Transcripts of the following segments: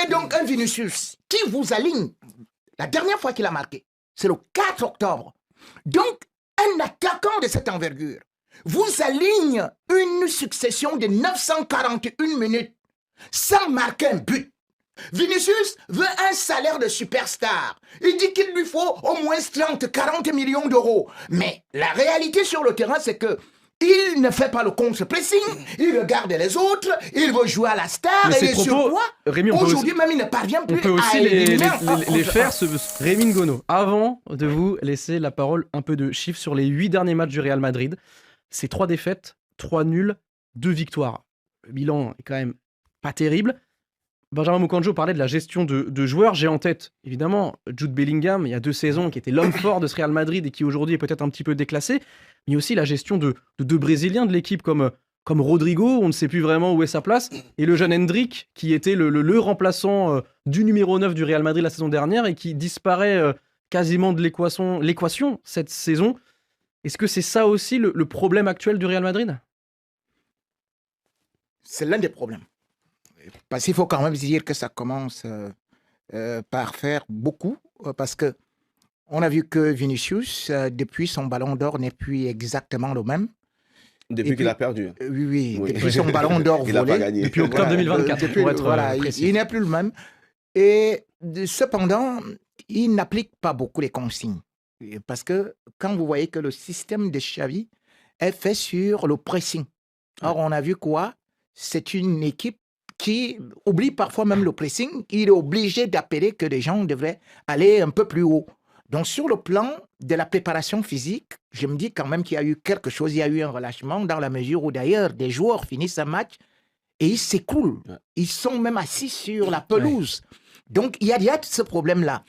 avez donc un Vinicius qui vous aligne. La dernière fois qu'il a marqué, c'est le 4 octobre. Donc, un attaquant de cette envergure vous aligne une succession de 941 minutes sans marquer un but. Vinicius veut un salaire de superstar. Il dit qu'il lui faut au moins 30-40 millions d'euros. Mais la réalité sur le terrain, c'est que il ne fait pas le contre-pressing, il regarde les autres, il veut jouer à la star, et sur quoi, aujourd'hui même, il ne parvient plus à aussi les faire. Rémi Ngono, avant de vous laisser la parole, un peu de chiffres sur les 8 derniers matchs du Real Madrid. C'est 3 défaites, 3 nuls, 2 victoires. Le bilan est quand même pas terrible. Benjamin Moukandjo parlait de la gestion de joueurs. J'ai en tête, évidemment, Jude Bellingham, il y a 2 saisons, qui était l'homme fort de ce Real Madrid et qui aujourd'hui est peut-être un petit peu déclassé. Mais aussi la gestion de 2 Brésiliens de l'équipe comme Rodrigo, on ne sait plus vraiment où est sa place, et le jeune Hendrick, qui était le remplaçant du numéro 9 du Real Madrid la saison dernière et qui disparaît quasiment de l'équation cette saison. Est-ce que c'est ça aussi le problème actuel du Real Madrid ? C'est l'un des problèmes. Parce qu'il faut quand même dire que ça commence par faire beaucoup, parce que on a vu que Vinicius, depuis son ballon d'or, n'est plus exactement le même. Depuis qu'il a perdu. Oui, depuis son ballon d'or volé. Il n'a pas gagné. Depuis octobre 2024, pour être précis. Il n'est plus le même. Et cependant, il n'applique pas beaucoup les consignes. Parce que quand vous voyez que le système de Xavi est fait sur le pressing. Or, on a vu quoi? C'est une équipe qui oublie parfois même le pressing. Il est obligé d'appeler que les gens devraient aller un peu plus haut. Donc, sur le plan de la préparation physique, je me dis quand même qu'il y a eu quelque chose, il y a eu un relâchement dans la mesure où d'ailleurs des joueurs finissent un match et ils s'écroulent. Ils sont même assis sur la pelouse. Donc, il y a ce problème-là.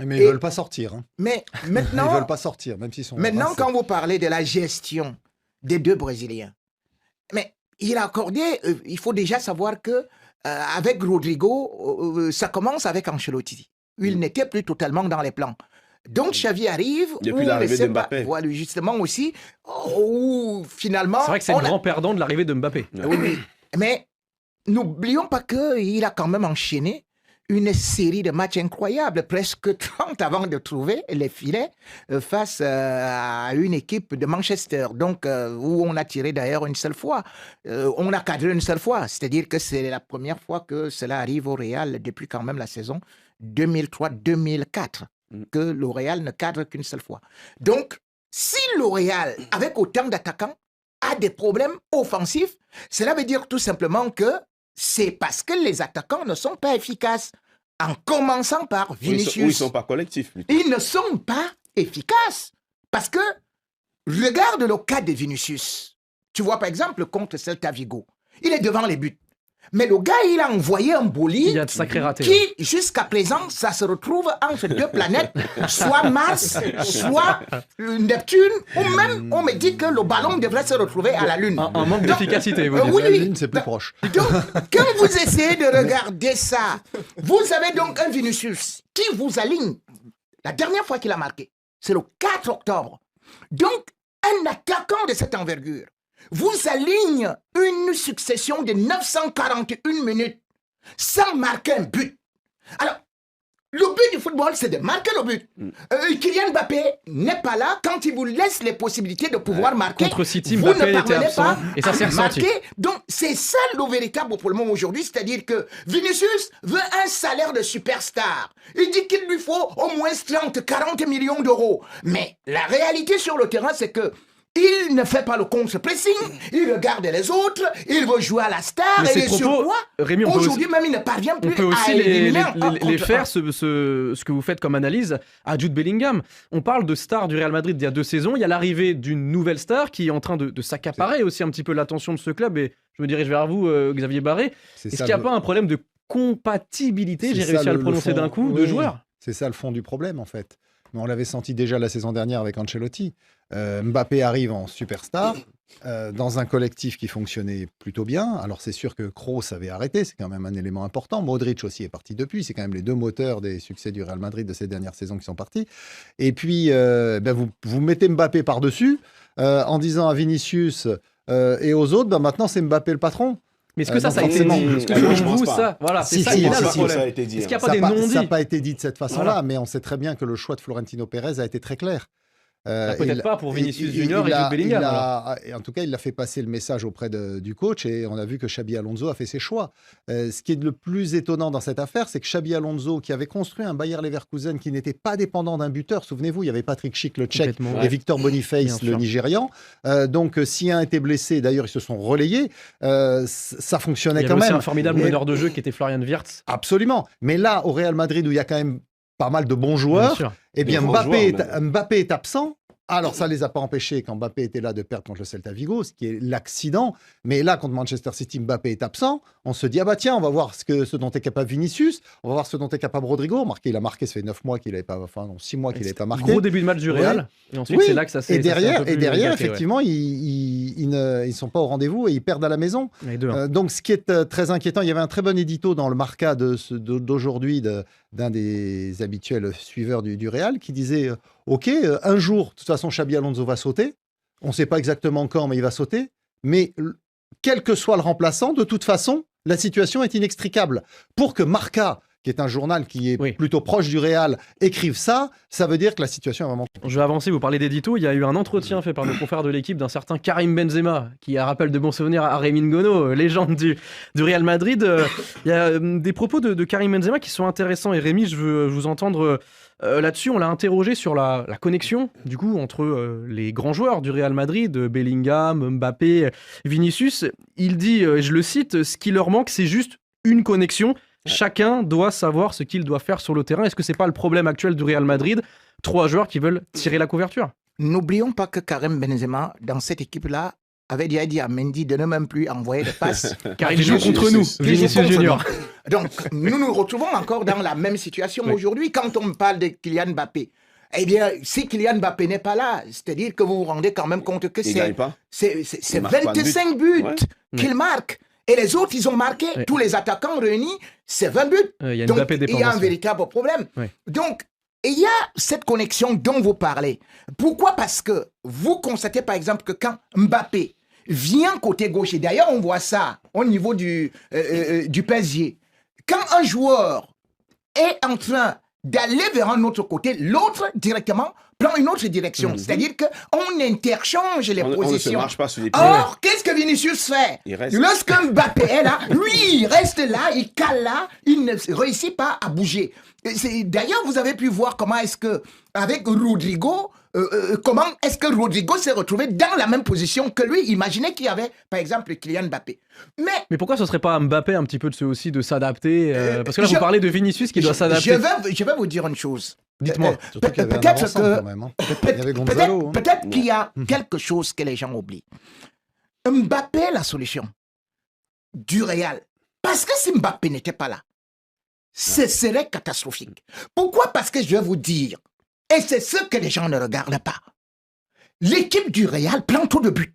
Mais ils ne veulent pas sortir. Hein. Mais maintenant, ils ne veulent pas sortir, même s'ils sont... Maintenant, quand vous parlez de la gestion des 2 Brésiliens, mais il a accordé, il faut déjà savoir que avec Rodrigo, ça commence avec Ancelotti. Il n'était plus totalement dans les plans. Donc, Xavi arrive... Depuis l'arrivée de Mbappé. Voilà, justement aussi, où finalement... C'est vrai que c'est le grand perdant de l'arrivée de Mbappé. Oui. Mais n'oublions pas qu'il a quand même enchaîné une série de matchs incroyables, presque 30 avant de trouver les filets face à une équipe de Manchester, donc où on a tiré d'ailleurs une seule fois. On a cadré une seule fois, c'est-à-dire que c'est la première fois que cela arrive au Real depuis quand même la saison 2003-2004, que le Real ne cadre qu'une seule fois. Donc, si le Real, avec autant d'attaquants, a des problèmes offensifs, cela veut dire tout simplement que c'est parce que les attaquants ne sont pas efficaces. En commençant par Vinicius. Ils ne sont pas collectifs. Plutôt. Ils ne sont pas efficaces. Parce que, regarde le cas de Vinicius. Tu vois, par exemple, contre Celta Vigo. Il est devant les buts. Mais le gars, il a envoyé un bolide. Il y a de sacrés ratés. Qui, jusqu'à présent, ça se retrouve entre 2 planètes, soit Mars, soit Neptune, ou même, on me dit que le ballon devrait se retrouver à la Lune. Un manque d'efficacité, vous dites. Oui, La Lune, c'est plus proche. Donc, quand vous essayez de regarder ça, vous avez donc un Vinicius qui vous aligne. La dernière fois qu'il a marqué, c'est le 4 octobre. Donc, un attaquant de cette envergure vous aligne une succession de 941 minutes sans marquer un but. Alors, le but du football, c'est de marquer le but. Kylian Mbappé n'est pas là quand il vous laisse les possibilités de pouvoir marquer. Contre City, Mbappé était absent et ça s'est ressenti. Donc, c'est ça le véritable problème aujourd'hui, c'est-à-dire que Vinicius veut un salaire de superstar. Il dit qu'il lui faut au moins 30-40 millions d'euros. Mais la réalité sur le terrain, c'est que il ne fait pas le contre-pressing, il regarde les autres, il veut jouer à la star, et sur quoi, aujourd'hui même, il ne parvient plus à éliminer les faire, ce que vous faites comme analyse, à Jude Bellingham. On parle de star du Real Madrid d'il y a 2 saisons, il y a l'arrivée d'une nouvelle star qui est en train de s'accaparer aussi un petit peu l'attention de ce club, et je me dirige vers vous, Xavier Barré. Est-ce qu'il n'y a pas un problème de compatibilité, j'ai réussi à le prononcer d'un coup, de joueurs ? C'est ça le fond du problème, en fait. Mais on l'avait senti déjà la saison dernière avec Ancelotti. Mbappé arrive en superstar dans un collectif qui fonctionnait plutôt bien. Alors c'est sûr que Kroos avait arrêté, c'est quand même un élément important. Modric aussi est parti depuis. C'est quand même les 2 moteurs des succès du Real Madrid de ces dernières saisons qui sont partis. Et puis vous mettez Mbappé par-dessus en disant à Vinicius et aux autres, maintenant c'est Mbappé le patron. Mais est-ce que ça a été forcément. dit? Est-ce que Moi, je selon pense vous, pas. ça, voilà, c'est Si, ça si, qui est Je là pense le pas que problème. ça a été dit. Est-ce qu'il n'y a hein. pas des Ça non-dits? n'a pas été dit de cette façon-là, Voilà. mais on sait très bien que le choix de Florentino Pérez a été très clair. Peut-être pas pour Vinicius Junior et Jude Bellingham. En tout cas, il a fait passer le message auprès du coach et on a vu que Xabi Alonso a fait ses choix. Ce qui est le plus étonnant dans cette affaire, c'est que Xabi Alonso, qui avait construit un Bayer Leverkusen qui n'était pas dépendant d'un buteur, souvenez-vous, il y avait Patrick Schick, le Tchèque, Complètement, et ouais. Victor Bien Boniface, le sûr. Nigérian. Donc, si un était blessé, d'ailleurs, ils se sont relayés, ça Il fonctionnait y avait quand aussi même. un formidable Et- meneur de jeu qui était Florian Wirtz. Absolument. Mais là, au Real Madrid, où il y a quand même pas mal de bons Bien joueurs, sûr. eh bien, Des grands Mbappé est absent. Alors, ça ne les a pas empêchés, quand Mbappé était là, de perdre contre le Celta Vigo, ce qui est l'accident. Mais là, contre Manchester City, Mbappé est absent. On se dit, ah bah tiens, on va voir ce dont est capable Vinicius, on va voir ce dont est capable Rodrigo. Il a marqué, ça fait 9 mois qu'il n'avait pas, enfin non, 6 mois qu'il n'avait pas marqué. Gros début de match du Real. Et ensuite, Oui. c'est là que ça s'est. Et ça s'est un derrière, peu plus derrière gâté, ouais. effectivement, ils ne sont pas au rendez-vous et ils perdent à la maison. Les deux, hein. Donc, ce qui est très inquiétant, il y avait un très bon édito dans le Marca d'aujourd'hui d'un des habituels suiveurs du Real qui disait OK, un jour, de toute façon, Xabi Alonso va sauter. On ne sait pas exactement quand, mais il va sauter. Mais quel que soit le remplaçant, de toute façon, la situation est inextricable. Pour que Marca, qui est un journal qui est Oui. plutôt proche du Real, écrive ça, ça veut dire que la situation est vraiment... Je vais avancer, vous parlez d'édito. Il y a eu un entretien fait par nos confrères de l'équipe d'un certain Karim Benzema, qui a rappel de bons souvenirs à Rémi Ngono, légende du Real Madrid. Il y a des propos de Karim Benzema qui sont intéressants. Et Rémi, je veux vous entendre là-dessus. On l'a interrogé sur la connexion, du coup, entre les grands joueurs du Real Madrid, Bellingham, Mbappé, Vinicius. Il dit, je le cite, ce qui leur manque, c'est juste une connexion. Chacun doit savoir ce qu'il doit faire sur le terrain. Est-ce que c'est pas le problème actuel du Real Madrid? 3 joueurs qui veulent tirer la couverture. N'oublions pas que Karim Benzema, dans cette équipe-là, avait déjà dit à Mendy de ne même plus envoyer de passes. Car il joue contre nous, Vinicius. Vinicius contre Junior. nous. Donc, nous nous retrouvons encore dans la même situation Oui. aujourd'hui quand on parle de Kylian Mbappé. Eh bien, si Kylian Mbappé n'est pas là, c'est-à-dire que vous vous rendez quand même compte que Il gagne pas. c'est Il marque pas de but. 25 buts Ouais. qu'il marque. Et les autres, ils ont marqué, Ouais. tous les attaquants réunis, c'est 20 buts. Il y a une Donc, Mbappé il y a un dépendance. véritable problème. Ouais. Donc, il y a cette connexion dont vous parlez. Pourquoi? Parce que vous constatez, par exemple, que quand Mbappé vient côté gauche, et d'ailleurs, on voit ça au niveau du PSG, quand un joueur est en train d'aller vers un autre côté, l'autre directement prend une autre direction. C'est-à-dire qu'on interchange les On ne se positions. marche pas sur les pieds. Or, qu'est-ce que Vinicius fait? Il reste. Lorsque Mbappé est là, lui, il reste là, il cale là, il ne réussit pas à bouger. D'ailleurs, vous avez pu voir comment est-ce que, avec Rodrigo, comment est-ce que Rodrigo s'est retrouvé dans la même position que lui. Imaginez qu'il y avait, par exemple, Kylian Mbappé. Mais pourquoi ce serait pas à Mbappé un petit peu aussi de s'adapter parce que là, je- vous parlez de Vinicius qui doit s'adapter. Je vais vous dire une chose. Dites-moi. Surtout qu'il y avait un Peut-être avant-centre que- quand même. Hein. Il y avait Gonzalo. hein. Peut-être qu'il y a quelque chose que les gens oublient. Mbappé est la solution du Real. Parce que si Mbappé n'était pas là, ce serait catastrophique. Pourquoi? Parce que je vais vous dire, et c'est ce que les gens ne regardent pas, l'équipe du Real prend trop de buts.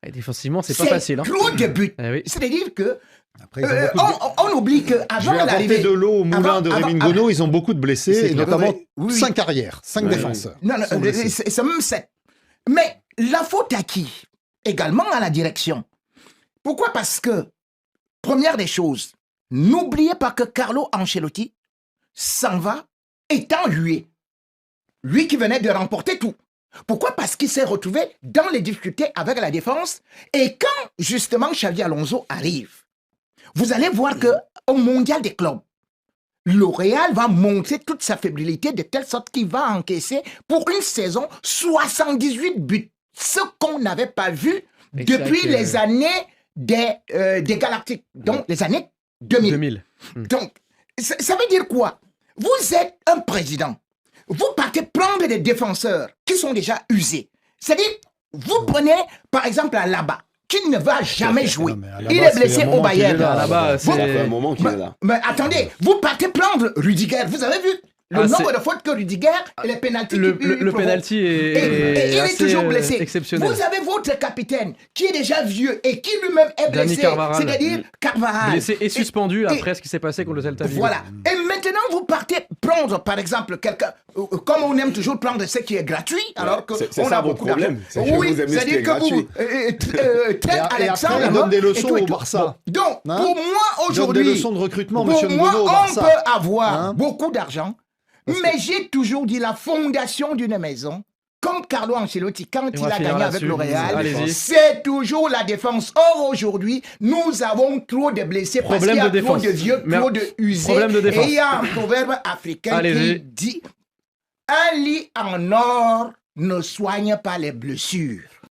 Et défensivement, c'est pas facile. Hein. Trop de buts. Eh oui. C'est-à-dire que Après, ils ont beaucoup de... on oublie Je qu'avant vais apporter l'arrivée... de l'eau au moulin de Rémi Ngono. Ils ont beaucoup de blessés, C'est et clair. notamment Oui. 5 arrières, 5 Ouais. défenseurs. Non, sont blessés. c'est même 7. Mais la faute à qui? Également à la direction. Pourquoi? Parce que, première des choses, n'oubliez pas que Carlo Ancelotti s'en va étant hué. Lui qui venait de remporter tout. Pourquoi? Parce qu'il s'est retrouvé dans les difficultés avec la défense. Et quand, justement, Xabi Alonso arrive, vous allez voir qu'au mondial des clubs, le Real va montrer toute sa fébrilité de telle sorte qu'il va encaisser pour une saison 78 buts. Ce qu'on n'avait pas vu Exact, depuis les années des Galactiques, donc les années 2000. 2000. Donc, ça veut dire quoi? Vous êtes un président. Vous partez prendre des défenseurs qui sont déjà usés. C'est-à-dire, vous prenez, par exemple, Alaba, qui ne va jamais jouer. Non, mais Alaba, Il est c'est blessé un moment au Bayern. qu'il est là, Là-bas, Ça fait un c'est. moment qu'il est là. Mais attendez, vous partez prendre Rudiger. Vous avez vu le Ah, nombre c'est- de fautes que Rudiger et les pénaltys Le qu'il provoque. penalty Et est il est assez toujours blessé. exceptionnel. Vous avez votre capitaine qui est déjà vieux et qui lui-même est Dani blessé. Carvajal. C'est-à-dire Carvajal. Blessé et suspendu et- après ce qui s'est passé contre le Celta Vigo. Voilà. Et maintenant, vous partez prendre, par exemple, quelqu'un, comme on aime toujours prendre ce qui est gratuit, alors que c'est on ça a vos beaucoup d'argent. problèmes, c'est que Oui, vous aimez ce qui c'est-à-dire est que vous, gratuit. Ted Et Alexandre, après, il donne des leçons et tout, et au tout. Barça. Bon, donc, Hein? pour moi, Il donne des aujourd'hui, leçons de recrutement, pour monsieur moi, Ngono, au on Barça. peut avoir Hein? beaucoup d'argent, mais j'ai toujours dit la fondation d'une maison, comme Carlo Ancelotti, quand Et on il va a finir gagné avec là-dessus. le Real, Allez-y. c'est toujours la défense. Or, aujourd'hui, nous avons trop de blessés parce qu'il y a Problème de trop défense. de vieux, trop de usés. Problème de défense. Et il y a un proverbe africain Allez-y. qui dit « Un lit en or ne soigne pas les blessures ».